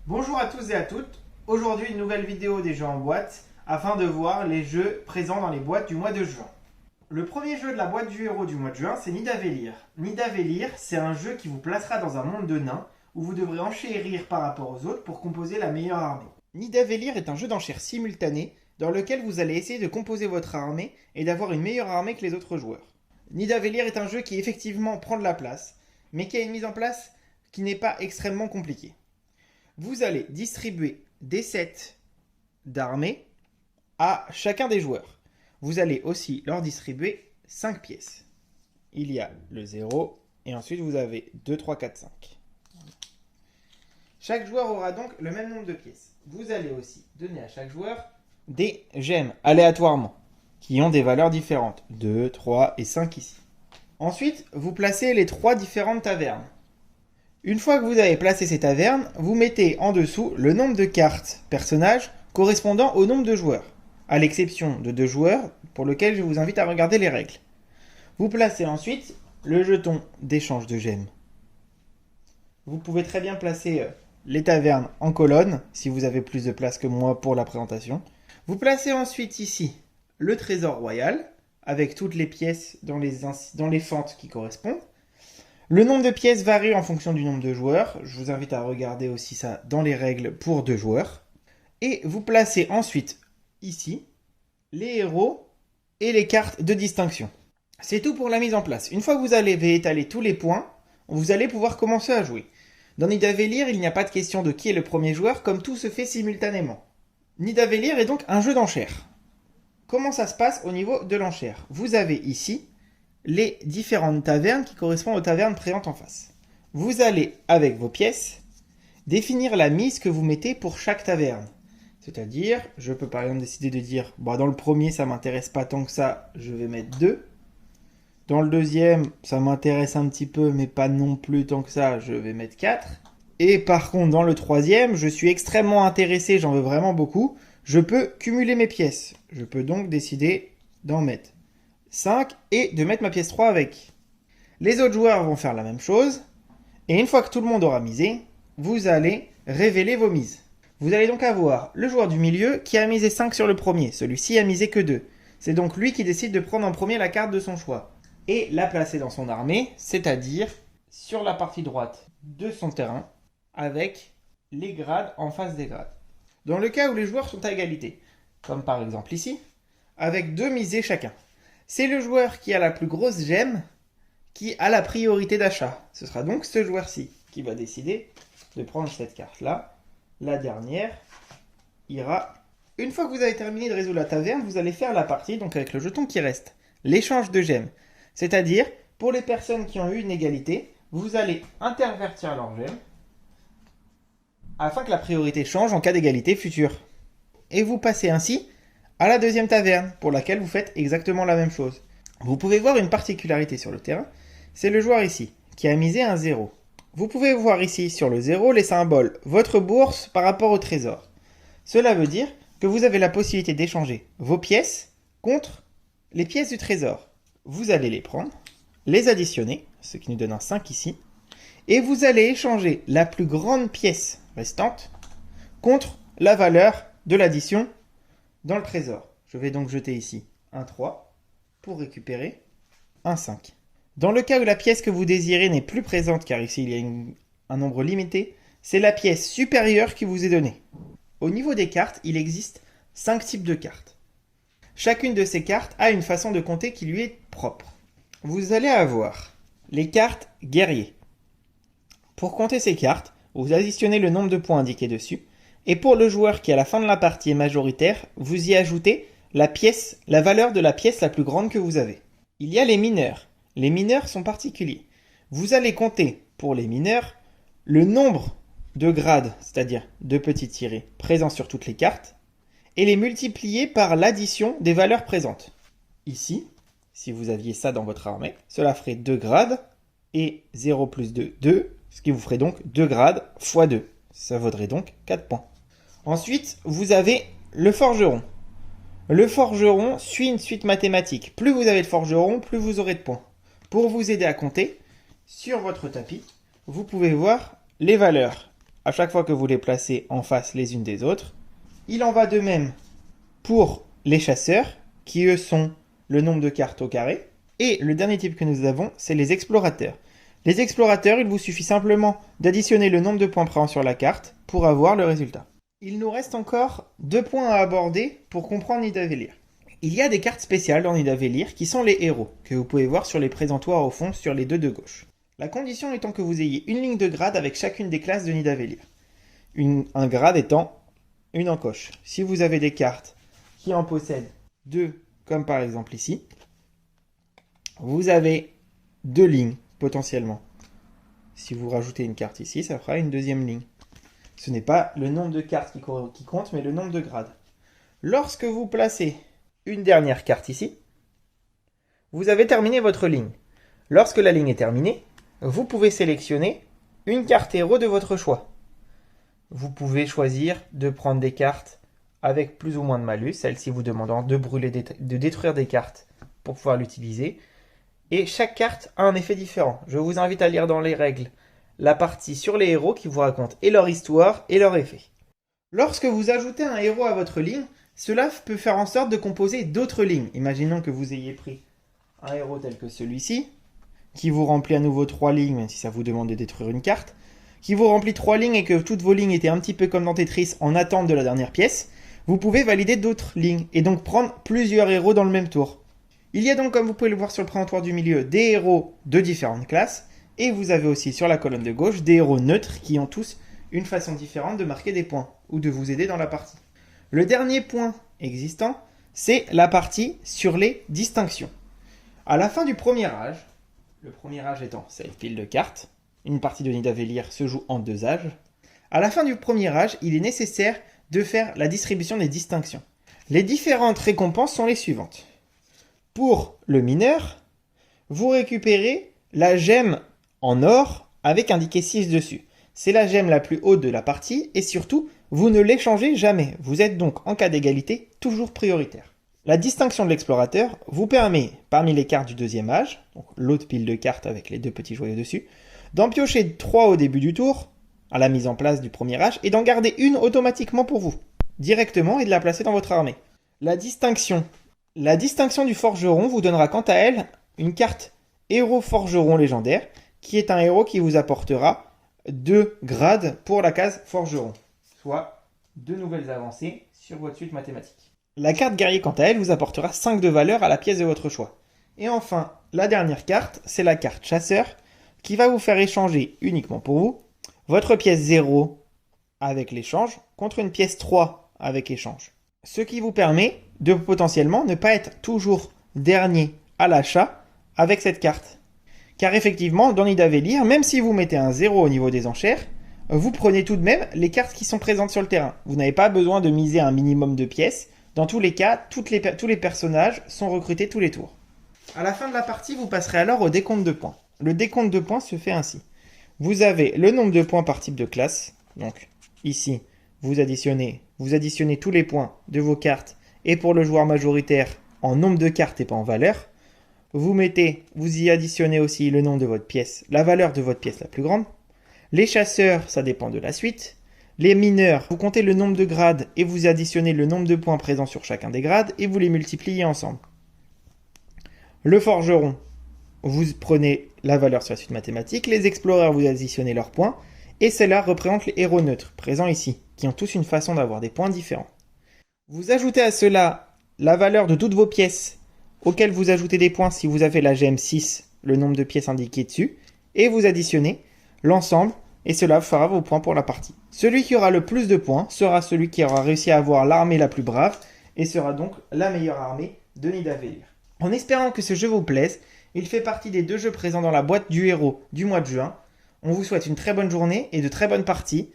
Bonjour à tous et à toutes. Aujourd'hui, une nouvelle vidéo des jeux en boîte afin de voir les jeux présents dans les boîtes du mois de juin. Le premier jeu de la boîte du héros du mois de juin, c'est Nidavellir. Nidavellir, c'est un jeu qui vous placera dans un monde de nains où vous devrez enchérir par rapport aux autres pour composer la meilleure armée. Nidavellir est un jeu d'enchères simultané dans lequel vous allez essayer de composer votre armée et d'avoir une meilleure armée que les autres joueurs. Nidavellir est un jeu qui effectivement prend de la place, mais qui a une mise en place qui n'est pas extrêmement compliquée. Vous allez distribuer des sets d'armées à chacun des joueurs. Vous allez aussi leur distribuer 5 pièces. Il y a le 0 et ensuite vous avez 2, 3, 4, 5. Chaque joueur aura donc le même nombre de pièces. Vous allez aussi donner à chaque joueur des gemmes aléatoirement qui ont des valeurs différentes. 2, 3 et 5 ici. Ensuite, vous placez les 3 différentes tavernes. Une fois que vous avez placé ces tavernes, vous mettez en dessous le nombre de cartes personnages correspondant au nombre de joueurs, à l'exception de 2 joueurs pour lesquels je vous invite à regarder les règles. Vous placez ensuite le jeton d'échange de gemmes. Vous pouvez très bien placer les tavernes en colonne si vous avez plus de place que moi pour la présentation. Vous placez ensuite ici le trésor royal avec toutes les pièces dans les fentes qui correspondent. Le nombre de pièces varie en fonction du nombre de joueurs. Je vous invite à regarder aussi ça dans les règles pour 2 joueurs. Et vous placez ensuite ici les héros et les cartes de distinction. C'est tout pour la mise en place. Une fois que vous avez étalé tous les points, vous allez pouvoir commencer à jouer. Dans Nidavellir, il n'y a pas de question de qui est le premier joueur, comme tout se fait simultanément. Nidavellir est donc un jeu d'enchères. Comment ça se passe au niveau de l'enchère ? Vous avez ici les différentes tavernes qui correspondent aux tavernes présentes en face. Vous allez, avec vos pièces, définir la mise que vous mettez pour chaque taverne. C'est-à-dire, je peux par exemple décider de dire, dans le premier, ça m'intéresse pas tant que ça, je vais mettre 2. Dans le deuxième, ça m'intéresse un petit peu, mais pas non plus tant que ça, je vais mettre 4. Et par contre, dans le troisième, je suis extrêmement intéressé, j'en veux vraiment beaucoup, je peux cumuler mes pièces. Je peux donc décider d'en mettre 5 et de mettre ma pièce 3 avec. Les autres joueurs vont faire la même chose. Et une fois que tout le monde aura misé, vous allez révéler vos mises. Vous allez donc avoir le joueur du milieu qui a misé 5 sur le premier. Celui-ci a misé que 2. C'est donc lui qui décide de prendre en premier la carte de son choix. Et la placer dans son armée, c'est-à-dire sur la partie droite de son terrain, avec les grades en face des grades. Dans le cas où les joueurs sont à égalité, comme par exemple ici, avec 2 misées chacun. C'est le joueur qui a la plus grosse gemme qui a la priorité d'achat. Ce sera donc ce joueur-ci qui va décider de prendre cette carte-là. La dernière ira... Une fois que vous avez terminé de résoudre la taverne, vous allez faire la partie donc avec le jeton qui reste. L'échange de gemmes. C'est-à-dire, pour les personnes qui ont eu une égalité, vous allez intervertir leurs gemmes afin que la priorité change en cas d'égalité future. Et vous passez ainsi à la deuxième taverne, pour laquelle vous faites exactement la même chose. Vous pouvez voir une particularité sur le terrain, c'est le joueur ici, qui a misé un 0. Vous pouvez voir ici sur le 0 les symboles votre bourse par rapport au trésor. Cela veut dire que vous avez la possibilité d'échanger vos pièces contre les pièces du trésor. Vous allez les prendre, les additionner, ce qui nous donne un 5 ici, et vous allez échanger la plus grande pièce restante contre la valeur de l'addition dans le trésor. Je vais donc jeter ici un 3 pour récupérer un 5. Dans le cas où la pièce que vous désirez n'est plus présente, car ici il y a un nombre limité, c'est la pièce supérieure qui vous est donnée. Au niveau des cartes, il existe 5 types de cartes. Chacune de ces cartes a une façon de compter qui lui est propre. Vous allez avoir les cartes guerriers. Pour compter ces cartes, vous additionnez le nombre de points indiqués dessus. Et pour le joueur qui à la fin de la partie est majoritaire, vous y ajoutez la valeur de la pièce la plus grande que vous avez. Il y a les mineurs. Les mineurs sont particuliers. Vous allez compter pour les mineurs le nombre de grades, c'est-à-dire de petits tirés présents sur toutes les cartes, et les multiplier par l'addition des valeurs présentes. Ici, si vous aviez ça dans votre armée, cela ferait 2 grades, et 0 plus 2, 2, ce qui vous ferait donc 2 grades fois 2. Ça vaudrait donc 4 points. Ensuite, vous avez le forgeron. Le forgeron suit une suite mathématique. Plus vous avez de forgerons, plus vous aurez de points. Pour vous aider à compter, sur votre tapis, vous pouvez voir les valeurs à chaque fois que vous les placez en face les unes des autres. Il en va de même pour les chasseurs, qui eux sont le nombre de cartes au carré. Et le dernier type que nous avons, c'est les explorateurs. Les explorateurs, il vous suffit simplement d'additionner le nombre de points présents sur la carte pour avoir le résultat. Il nous reste encore 2 points à aborder pour comprendre Nidavellir. Il y a des cartes spéciales dans Nidavellir qui sont les héros, que vous pouvez voir sur les présentoirs au fond sur les deux de gauche. La condition étant que vous ayez une ligne de grade avec chacune des classes de Nidavellir. Un grade étant une encoche. Si vous avez des cartes qui en possèdent 2, comme par exemple ici, vous avez 2 lignes potentiellement. Si vous rajoutez une carte ici, ça fera une deuxième ligne. Ce n'est pas le nombre de cartes qui compte, mais le nombre de grades. Lorsque vous placez une dernière carte ici, vous avez terminé votre ligne. Lorsque la ligne est terminée, vous pouvez sélectionner une carte héros de votre choix. Vous pouvez choisir de prendre des cartes avec plus ou moins de malus, celle-ci vous demandant de détruire des cartes pour pouvoir l'utiliser. Et chaque carte a un effet différent. Je vous invite à lire dans les règles la partie sur les héros qui vous raconte et leur histoire et leur effet. Lorsque vous ajoutez un héros à votre ligne, cela peut faire en sorte de composer d'autres lignes. Imaginons que vous ayez pris un héros tel que celui-ci, qui vous remplit à nouveau 3 lignes, même si ça vous demande de détruire une carte, qui vous remplit 3 lignes et que toutes vos lignes étaient un petit peu comme dans Tetris en attente de la dernière pièce, vous pouvez valider d'autres lignes et donc prendre plusieurs héros dans le même tour. Il y a donc, comme vous pouvez le voir sur le présentoir du milieu, des héros de différentes classes, et vous avez aussi sur la colonne de gauche des héros neutres qui ont tous une façon différente de marquer des points, ou de vous aider dans la partie. Le dernier point existant, c'est la partie sur les distinctions. À la fin du premier âge, le premier âge étant cette pile de cartes, une partie de Nidavellir se joue en 2 âges, à la fin du premier âge, il est nécessaire de faire la distribution des distinctions. Les différentes récompenses sont les suivantes. Pour le mineur, vous récupérez la gemme en or avec indiqué 6 dessus. C'est la gemme la plus haute de la partie et surtout, vous ne l'échangez jamais. Vous êtes donc, en cas d'égalité, toujours prioritaire. La distinction de l'explorateur vous permet, parmi les cartes du deuxième âge, donc l'autre pile de cartes avec les 2 petits joyaux dessus, d'en piocher 3 au début du tour, à la mise en place du premier âge, et d'en garder une automatiquement pour vous, directement, et de la placer dans votre armée. La distinction du forgeron vous donnera quant à elle une carte héros forgeron légendaire, qui est un héros qui vous apportera 2 grades pour la case forgeron, soit 2 nouvelles avancées sur votre suite mathématique. La carte guerrier quant à elle vous apportera 5 de valeur à la pièce de votre choix. Et enfin, la dernière carte, c'est la carte chasseur, qui va vous faire échanger uniquement pour vous votre pièce 0 avec l'échange contre une pièce 3 avec échange. Ce qui vous permet de potentiellement ne pas être toujours dernier à l'achat avec cette carte. Car effectivement, dans Nidavellir, même si vous mettez un 0 au niveau des enchères, vous prenez tout de même les cartes qui sont présentes sur le terrain. Vous n'avez pas besoin de miser un minimum de pièces. Dans tous les cas, tous les personnages sont recrutés tous les tours. À la fin de la partie, vous passerez alors au décompte de points. Le décompte de points se fait ainsi. Vous avez le nombre de points par type de classe. Donc ici, vous additionnez tous les points de vos cartes et pour le joueur majoritaire en nombre de cartes et pas en valeur. Vous y additionnez aussi le nombre de votre pièce, la valeur de votre pièce la plus grande. Les chasseurs, ça dépend de la suite. Les mineurs, vous comptez le nombre de grades et vous additionnez le nombre de points présents sur chacun des grades et vous les multipliez ensemble. Le forgeron, vous prenez la valeur sur la suite mathématique. Les exploreurs, vous additionnez leurs points. Et cela représente les héros neutres, présents ici, qui ont tous une façon d'avoir des points différents. Vous ajoutez à cela la valeur de toutes vos pièces, auxquelles vous ajoutez des points si vous avez la gemme 6, le nombre de pièces indiquées dessus, et vous additionnez l'ensemble, et cela fera vos points pour la partie. Celui qui aura le plus de points sera celui qui aura réussi à avoir l'armée la plus brave, et sera donc la meilleure armée de Nidavellir. En espérant que ce jeu vous plaise, il fait partie des 2 jeux présents dans la boîte du héros du mois de juin. On vous souhaite une très bonne journée et de très bonnes parties.